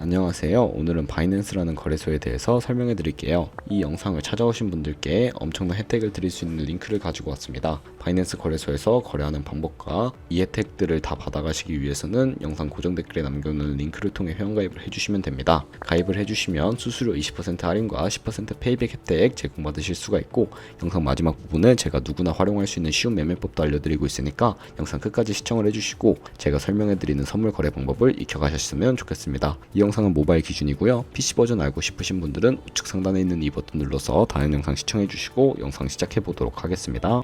안녕하세요. 오늘은 바이낸스라는 거래소에 대해서 설명해 드릴게요. 이 영상을 찾아오신 분들께 엄청난 혜택을 드릴 수 있는 링크를 가지고 왔습니다. 바이낸스 거래소에서 거래하는 방법과 이 혜택들을 다 받아가시기 위해서는 영상 고정 댓글에 남겨놓은 링크를 통해 회원가입을 해주시면 됩니다. 가입을 해주시면 수수료 20% 할인과 10% 페이백 혜택 제공받으실 수가 있고, 영상 마지막 부분은 제가 누구나 활용할 수 있는 쉬운 매매법도 알려드리고 있으니까 영상 끝까지 시청을 해주시고 제가 설명해드리는 선물 거래 방법을 익혀가셨으면 좋겠습니다. 이 영상은 모바일 기준이고요. PC 버전 알고 싶으신 분들은 우측 상단에 있는 이 버튼 눌러서 다른 영상 시청해주시고 영상 시작해보도록 하겠습니다.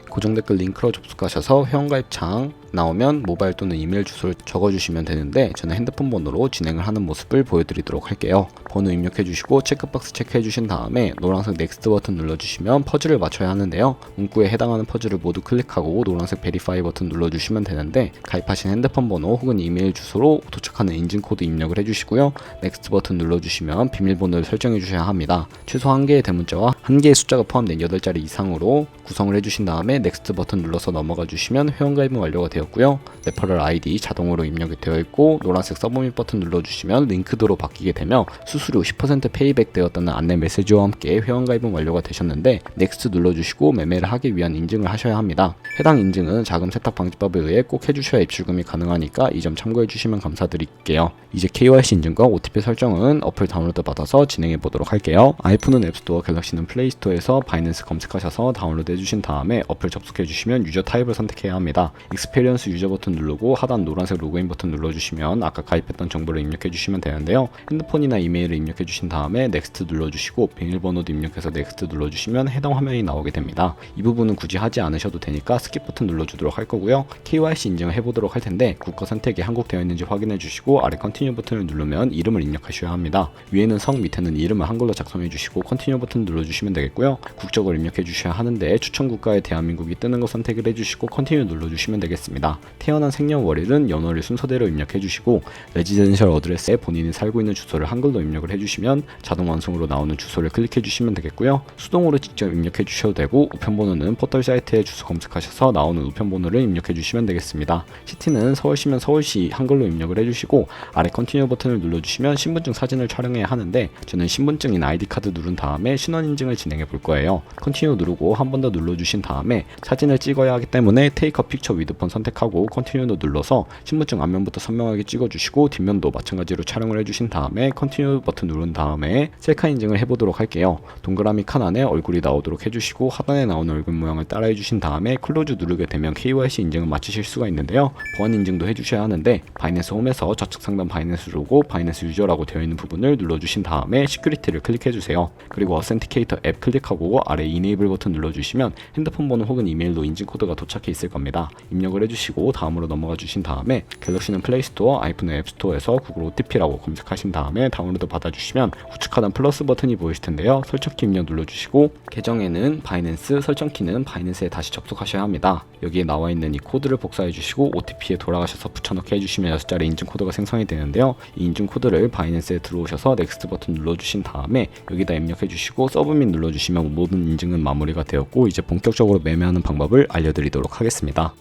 고정 댓글 링크로 접속하셔서 회원가입 창 나오면 모바일 또는 이메일 주소를 적어주시면 되는데, 저는 핸드폰 번호로 진행을 하는 모습을 보여드리도록 할게요. 번호 입력해주시고 체크박스 체크해주신 다음에 노란색 넥스트 버튼 눌러주시면 퍼즐을 맞춰야 하는데요. 문구에 해당하는 퍼즐을 모두 클릭하고 노란색 베리파이 버튼 눌러주시면 되는데, 가입하신 핸드폰 번호 혹은 이메일 주소로 도착하는 인증코드 입력을 해주시고요. 넥스트 버튼 눌러주시면 비밀번호를 설정해주셔야 합니다. 최소 1개의 대문자와 1개의 숫자가 포함된 8자리 이상으로 구성을 해주신 다음에 넥스트 버튼 눌러서 넘어가 주시면 회원가입은 완료가 되었고요. 레퍼럴 아이디 자동으로 입력이 되어 있고, 노란색 서브밋 버튼 눌러주시면 링크드로 바뀌게 되며 수수료 10% 페이백 되었다는 안내 메시지와 함께 회원가입은 완료가 되셨는데, 넥스트 눌러주시고 매매를 하기 위한 인증을 하셔야 합니다. 해당 인증은 자금 세탁 방지법에 의해 꼭 해주셔야 입출금이 가능하니까 이 점 참고해 주시면 감사드릴게요. 이제 KYC 인증과 OTP 설정은 어플 다운로드 받아서 진행해 보도록 할게요. 아이폰은 앱스토어, 갤럭시는 플레이스토어에서 바이낸스 검색하셔서 다운로드 해주신 다음에 어플 접속해 주시면 유저 타입을 선택해야 합니다. 익스페리언스 유저 버튼 누르고 하단 노란색 로그인 버튼 눌러주시면 아까 가입했던 정보를 입력해 주시면 되는데요. 핸드폰이나 이메일을 입력해 주신 다음에 넥스트 눌러주시고 비밀번호도 입력해서 넥스트 눌러주시면 해당 화면이 나오게 됩니다. 이 부분은 굳이 하지 않으셔도 되니까 스킵 버튼 눌러주도록 할 거고요. KYC 인증을 해보도록 할 텐데, 국가 선택이 한국 되어 있는지 확인해 주시고 아래 컨티뉴 버튼을 누르면 이름을 입력하셔야 합니다. 위에는 성, 밑에는 이름을 한글로 작성해 주시고 컨티뉴 버튼 눌러주시면 되겠고요. 국적을 입력해 주셔야 하는데 추천 국가에 대한민국이 뜨는 거 선택을 해주시고 컨티뉴 눌러주시면 되겠습니다. 태어난 생년월일은 연월일 순서대로 입력해 주시고, 레지던셜 어드레스에 본인이 살고 있는 주소를 한글로 입력을 해주시면 자동 완성으로 나오는 주소를 클릭해 주시면 되겠고요. 수동으로 직접 입력해 주셔도 되고, 우편번호는 포털 사이트에 주소 검색하셔서 나오는 우편번호를 입력해 주시면 되겠습니다. 시티는 서울시면 서울시 한글로 입력을 해주시고, 아래 컨티뉴 버튼을 눌러주시면 신분증 사진을 촬영해야 하는데, 저는 신분증인 아이디카드 누른 다음에 신원 인증을 진행해 볼 거예요. 컨티뉴 누르고 한 번 더 눌러주신 다음에 사진을 찍어야 하기 때문에 테이크 픽처 위드 폰 선택하고 컨티뉴도 눌러서 신분증 앞면부터 선명하게 찍어주시고 뒷면도 마찬가지로 촬영을 해주신 다음에 컨티뉴 버튼 누른 다음에 셀카 인증을 해보도록 할게요. 동그라미 칸 안에 얼굴이 나오도록 해주시고 하단에 나오는 얼굴 모양을 따라해 주신 다음에 클로즈 누르게 되면 KYC 인증을 마치실 수가 있는데요. 보안 인증도 해주셔야 하는데, 바이낸스 홈에서 좌측 상단 바이낸스 로고, 바이낸스 유저라고 되어 있는 부분을 눌러주신 다음에 시큐리티를 클릭해주세요. 그리고 어센티케이터 앱 클릭하고 아래 이네이블 버튼 눌러주시면 핸드폰 번호 혹은 이메일로 인증 코드가 도착해 있을 겁니다. 입력을 해주시고 다음으로 넘어가 주신 다음에 갤럭시는 플레이스토어, 아이폰은 앱스토어에서 구글 OTP라고 검색하신 다음에 다운로드 받아주시면 우측 하단 플러스 버튼이 보이실 텐데요. 설정키 입력 눌러주시고 계정에는 바이낸스, 설정키는 바이낸스에 다시 접속하셔야 합니다. 여기에 나와 있는 이 코드를 복사해 주시고 OTP에 돌아가셔서 붙여넣기 해주시면 6자리 인증 코드가 생성이 되는데요. 이 인증 코드를 바이낸스에 들어오셔서 넥스트 버튼 눌러주신 다음에 여기다 입력해 주시고 서브밋 눌러주시면 모든 인증은 마무리가 되었고, 이제 본격적으로 매매하는 방법을 알려드리도록 하겠습니다.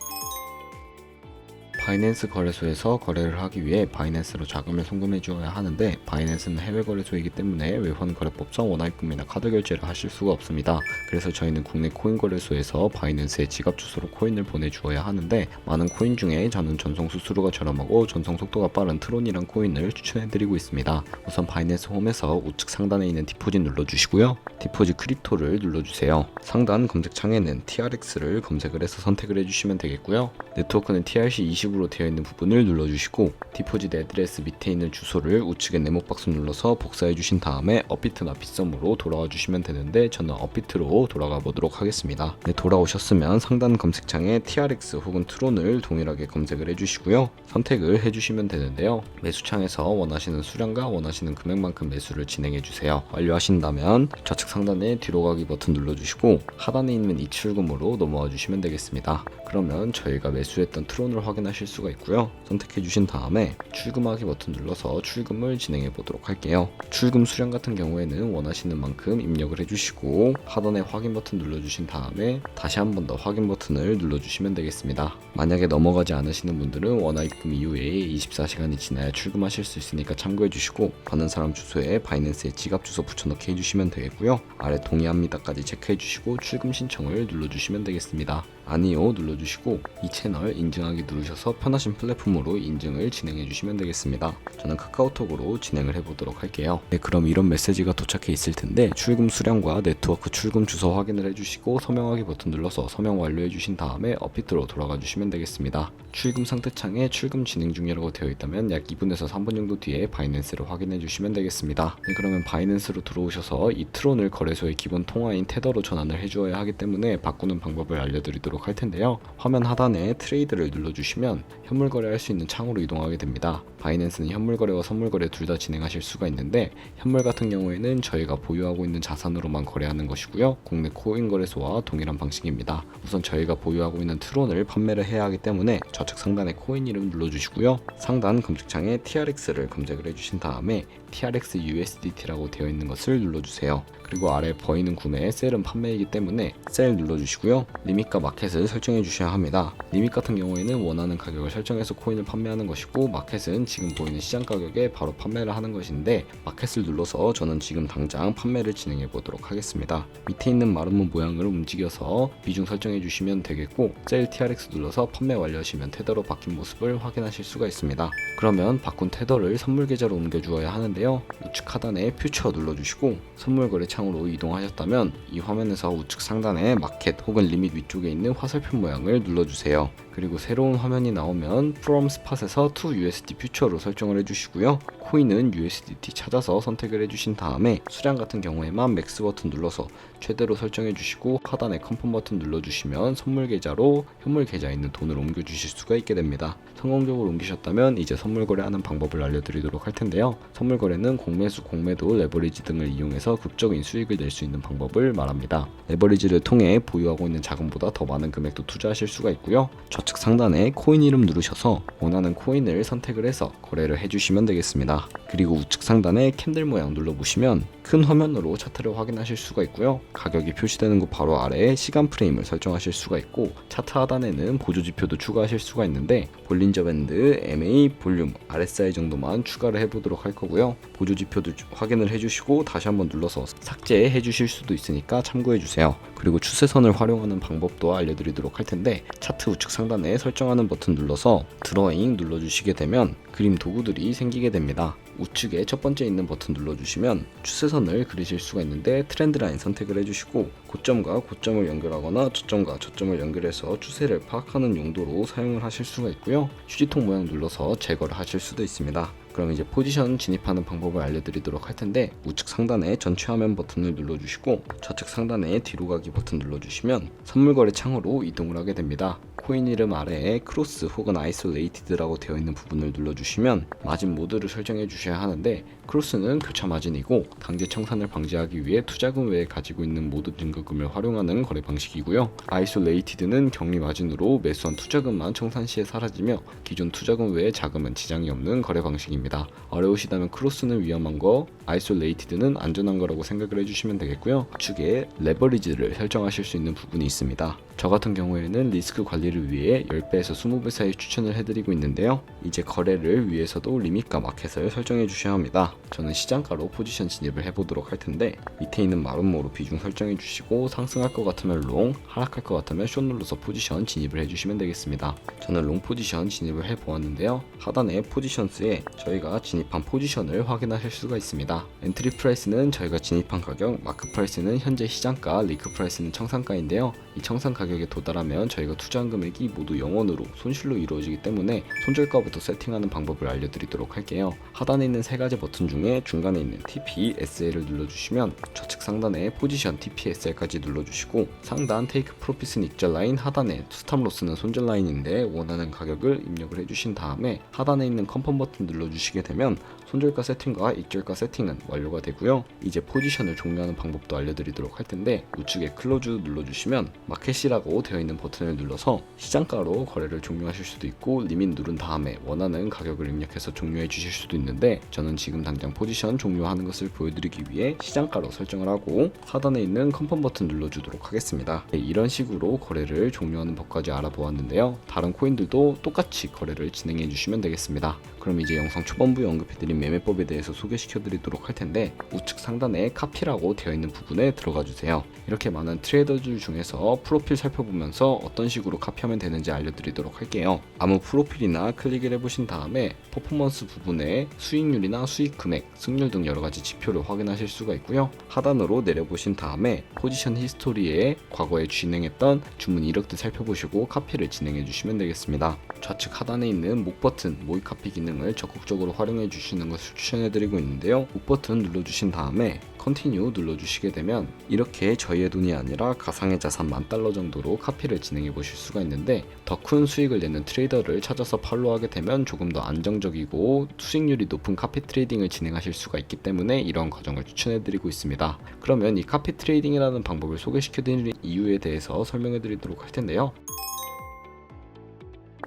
바이낸스 거래소에서 거래를 하기 위해 바이낸스로 자금을 송금해 주어야 하는데, 바이낸스는 해외 거래소이기 때문에 외환 거래법상 원화입금이나 카드 결제를 하실 수가 없습니다. 그래서 저희는 국내 코인 거래소에서 바이낸스에 지갑 주소로 코인을 보내주어야 하는데, 많은 코인 중에 저는 전송 수수료가 저렴하고 전송 속도가 빠른 트론이란 코인을 추천해드리고 있습니다. 우선 바이낸스 홈에서 우측 상단에 있는 디포짓 눌러주시고요. 디포짓 크립토를 눌러주세요. 상단 검색창에는 TRX를 검색을 해서 선택을 해주시면 되겠고요. 네트워크는 TRC20으로 되어 있는 부분을 눌러주시고, 디포짓 애드레스 밑에 있는 주소를 우측에 네모 박스 눌러서 복사해 주신 다음에 업비트나 빗썸으로 돌아와 주시면 되는데, 저는 업비트로 돌아가 보도록 하겠습니다. 네, 돌아오셨으면 상단 검색창에 TRX 혹은 트론을 동일하게 검색을 해주시고요. 선택을 해주시면 되는데요. 매수창에서 원하시는 수량과 원하시는 금액만큼 매수를 진행해 주세요. 완료하신다면 좌측 상단에 뒤로 가기 버튼 눌러주시고 하단에 있는 이출금으로 넘어와 주시면 되겠습니다. 그러면 저희가 매수했던 트론을 확인하실 수가 있고요. 선택해 주신 다음에 출금하기 버튼 눌러서 출금을 진행해 보도록 할게요. 출금 수량 같은 경우에는 원하시는 만큼 입력을 해주시고 하단에 확인 버튼 눌러주신 다음에 다시 한 번 더 확인 버튼을 눌러주시면 되겠습니다. 만약에 넘어가지 않으시는 분들은 원화 입금 이후에 24시간이 지나야 출금하실 수 있으니까 참고해 주시고 받는 사람 주소에 바이낸스의 지갑 주소 붙여넣기 해주시면 되겠고요. 아래 동의합니다까지 체크해 주시고 출금 신청을 눌러주시면 되겠습니다. 아니요 눌러주시고 이 채널 인증하기 누르셔서 편하신 플랫폼으로 인증을 진행해 주시면 되겠습니다. 저는 카카오톡으로 진행을 해보도록 할게요. 네, 그럼 이런 메시지가 도착해 있을 텐데 출금 수량과 네트워크 출금 주소 확인을 해주시고 서명하기 버튼 눌러서 서명 완료해 주신 다음에 업비트로 돌아가 주시면 되겠습니다. 출금 상태 창에 출금 진행 중이라고 되어 있다면 약 2분에서 3분 정도 뒤에 바이낸스를 확인해 주시면 되겠습니다. 네, 그러면 바이낸스로 들어오셔서 이 트론을 거래소의 기본 통화인 테더로 전환을 해주어야 하기 때문에 바꾸는 방법을 알려드리도록 할 텐데요. 화면 하단에 트레이드를 눌러주시면 현물 거래할 수 있는 창으로 이동하게 됩니다. 바이낸스는 현물 거래와 선물 거래 둘 다 진행하실 수가 있는데 현물 같은 경우에는 저희가 보유하고 있는 자산으로만 거래하는 것이고요. 국내 코인 거래소와 동일한 방식입니다. 우선 저희가 보유하고 있는 트론을 판매를 해야 하기 때문에 좌측 상단에 코인 이름 눌러주시고요. 상단 검색창에 TRX를 검색을 해주신 다음에 TRX USDT라고 되어 있는 것을 눌러주세요. 그리고 아래 버이는 구매, 셀은 판매이기 때문에 셀 눌러주시고요. 리밋과 마켓을 설정해 주셔야 합니다. 리밋 같은 경우에는 원하는 가격을 설정해서 코인을 판매하는 것이고 마켓은 지금 보이는 시장 가격에 바로 판매를 하는 것인데 마켓을 눌러서 저는 지금 당장 판매를 진행해 보도록 하겠습니다. 밑에 있는 마름모 모양을 움직여서 비중 설정해 주시면 되겠고 셀 TRX 눌러서 판매 완료하시면 테더로 바뀐 모습을 확인하실 수가 있습니다. 그러면 바꾼 테더를 선물 계좌로 옮겨 주어야 하는데요. 우측 하단에 퓨처 눌러주시고 선물 거래 창으로 이동하셨다면 이 화면에서 우측 상단에 마켓 혹은 리밋 위쪽에 있는 화살표 모양을 눌러주세요. 그리고 새로운 화면이 나오면 From Spot에서 To USD 퓨처로 설정을 해주시고요. 코인은 USDT 찾아서 선택을 해주신 다음에 수량 같은 경우에만 맥스 버튼 눌러서 최대로 설정해 주시고 하단에 컨펌 버튼 눌러주시면 선물 계좌로 현물 계좌에 있는 돈을 옮겨 주실 수가 있게 됩니다. 성공적으로 옮기셨다면 이제 선물 거래하는 방법을 알려드리도록 할 텐데요. 선물 거래는 공매수, 공매도, 레버리지 등을 이용해서 극적인 수익을 낼 수 있는 방법을 말합니다. 레버리지를 통해 보유하고 있는 자금보다 더 많은 금액도 투자하실 수가 있고요. 좌측 상단에 코인 이름 누르셔서 원하는 코인을 선택을 해서 거래를 해주시면 되겠습니다. 그리고 우측 상단에 캔들 모양 눌러보시면 큰 화면으로 차트를 확인하실 수가 있고요. 가격이 표시되는 곳 바로 아래에 시간 프레임을 설정하실 수가 있고 차트 하단에는 보조지표도 추가하실 수가 있는데 볼린저 밴드, MA, 볼륨, RSI 정도만 추가를 해보도록 할 거고요. 보조지표도 확인을 해주시고 다시 한번 눌러서 삭제해 주실 수도 있으니까 참고해 주세요. 그리고 추세선을 활용하는 방법도 알려드리도록 할 텐데 차트 우측 상단에 설정하는 버튼 눌러서 드로잉 눌러주시게 되면 그림 도구들이 생기게 됩니다. 우측에 첫 번째 있는 버튼 눌러주시면 추세선을 그리실 수가 있는데 트렌드 라인 선택을 해주시고 고점과 고점을 연결하거나 저점과 저점을 연결해서 추세를 파악하는 용도로 사용을 하실 수가 있고요. 휴지통 모양 눌러서 제거를 하실 수도 있습니다. 그럼 이제 포지션 진입하는 방법을 알려드리도록 할 텐데 우측 상단에 전체 화면 버튼을 눌러주시고 좌측 상단에 뒤로 가기 버튼 눌러주시면 선물 거래 창으로 이동을 하게 됩니다. 코인 이름 아래에 크로스 혹은 아이솔레이티드라고 되어 있는 부분을 눌러주시면 마진 모드를 설정해 주셔야 하는데 크로스는 교차 마진이고 강제 청산을 방지하기 위해 투자금 외에 가지고 있는 모든 증거금을 활용하는 거래 방식이고요. 아이솔레이티드는 격리 마진으로 매수한 투자금만 청산 시에 사라지며 기존 투자금 외에 자금은 지장이 없는 거래 방식입니다. 어려우시다면 크로스는 위험한 거, 아이솔레이티드는 안전한 거라고 생각을 해주시면 되겠고요. 우측에 레버리지를 설정하실 수 있는 부분이 있습니다. 저 같은 경우에는 리스크 관리를 위해 10배에서 20배 사이 추천을 해드리고 있는데요. 이제 거래를 위해서도 리밋과 마켓을 설정해 주셔야 합니다. 저는 시장가로 포지션 진입을 해보도록 할 텐데 밑에 있는 마름모로 비중 설정해 주시고 상승할 것 같으면 롱, 하락할 것 같으면 숏 눌러서 포지션 진입을 해주시면 되겠습니다. 저는 롱 포지션 진입을 해보았는데요. 하단에 포지션스에 저희가 진입한 포지션을 확인하실 수가 있습니다. 엔트리 프라이스는 저희가 진입한 가격, 마크 프라이스는 현재 시장가, 리크 프라이스는 청산가인데요. 이 청산 가격에 도달하면 저희가 투자한 금액이 모두 0원으로 손실로 이루어지기 때문에 손절가부터 세팅하는 방법을 알려드리도록 할게요. 하단에 있는 세 가지 버튼 중에 중간에 있는 TP, SL을 눌러주시면 좌측 상단에 포지션 TP, SL까지 눌러주시고 상단 테이크 프로핏은 익절 라인, 하단에 스탑 로스는 손절 라인인데 원하는 가격을 입력을 해주신 다음에 하단에 있는 컨펌 버튼 눌러주시게 되면 손절가 세팅과 익절가 세팅은 완료가 되고요. 이제 포지션을 종료하는 방법도 알려드리도록 할 텐데 우측에 클로즈 눌러주시면 마켓이라고 되어 있는 버튼을 눌러서 시장가로 거래를 종료하실 수도 있고 리밋 누른 다음에 원하는 가격을 입력해서 종료해 주실 수도 있는데 저는 지금 당장 포지션 종료하는 것을 보여드리기 위해 시장가로 설정을 하고 하단에 있는 컨펌 버튼 눌러주도록 하겠습니다. 이런 식으로 거래를 종료하는 법까지 알아보았는데요. 다른 코인들도 똑같이 거래를 진행해 주시면 되겠습니다. 그럼 이제 영상 초반부에 언급해드린 매매법에 대해서 소개시켜 드리도록 할 텐데 우측 상단에 카피라고 되어 있는 부분에 들어가 주세요. 이렇게 많은 트레이더들 중에서 프로필 살펴보면서 어떤 식으로 카피하면 되는지 알려드리도록 할게요. 아무 프로필이나 클릭을 해보신 다음에 퍼포먼스 부분에 수익률이나 수익 금액, 승률 등 여러가지 지표를 확인하실 수가 있고요. 하단으로 내려보신 다음에 포지션 히스토리에 과거에 진행했던 주문 이력들 살펴보시고 카피를 진행해 주시면 되겠습니다. 좌측 하단에 있는 목 버튼 모의 카피 기능을 적극적으로 활용해 주시는 것을 추천해 드리고 있는데요. 목 버튼 눌러주신 다음에 컨티뉴 눌러주시게 되면 이렇게 저희의 돈이 아니라 가상의 자산 $10,000 정도로 카피를 진행해 보실 수가 있는데 더 큰 수익을 내는 트레이더를 찾아서 팔로우하게 되면 조금 더 안정적이고 수익률이 높은 카피 트레이딩을 진행하실 수가 있기 때문에 이런 과정을 추천해 드리고 있습니다. 그러면 이 카피 트레이딩이라는 방법을 소개시켜 드리는 이유에 대해서 설명해 드리도록 할 텐데요.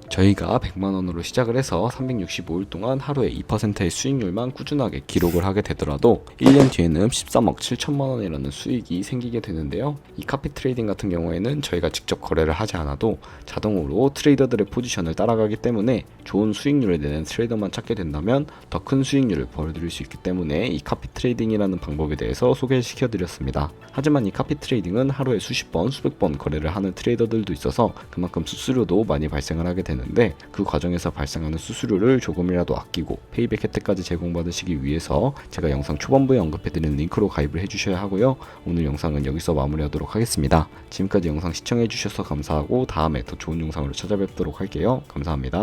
저희가 100만원으로 시작을 해서 365일 동안 하루에 2%의 수익률만 꾸준하게 기록을 하게 되더라도 1년 뒤에는 13억 7천만원이라는 수익이 생기게 되는데요. 이 카피 트레이딩 같은 경우에는 저희가 직접 거래를 하지 않아도 자동으로 트레이더들의 포지션을 따라가기 때문에 좋은 수익률을 내는 트레이더만 찾게 된다면 더 큰 수익률을 벌어들일 수 있기 때문에 이 카피 트레이딩이라는 방법에 대해서 소개시켜 드렸습니다. 하지만 이 카피 트레이딩은 하루에 수십 번, 수백 번 거래를 하는 트레이더들도 있어서 그만큼 수수료도 많이 발생을 하게 되는데 그 과정에서 발생하는 수수료를 조금이라도 아끼고 페이백 혜택까지 제공받으시기 위해서 제가 영상 초반부에 언급해드린 링크로 가입을 해주셔야 하고요. 오늘 영상은 여기서 마무리하도록 하겠습니다. 지금까지 영상 시청해주셔서 감사하고 다음에 더 좋은 영상으로 찾아뵙도록 할게요. 감사합니다.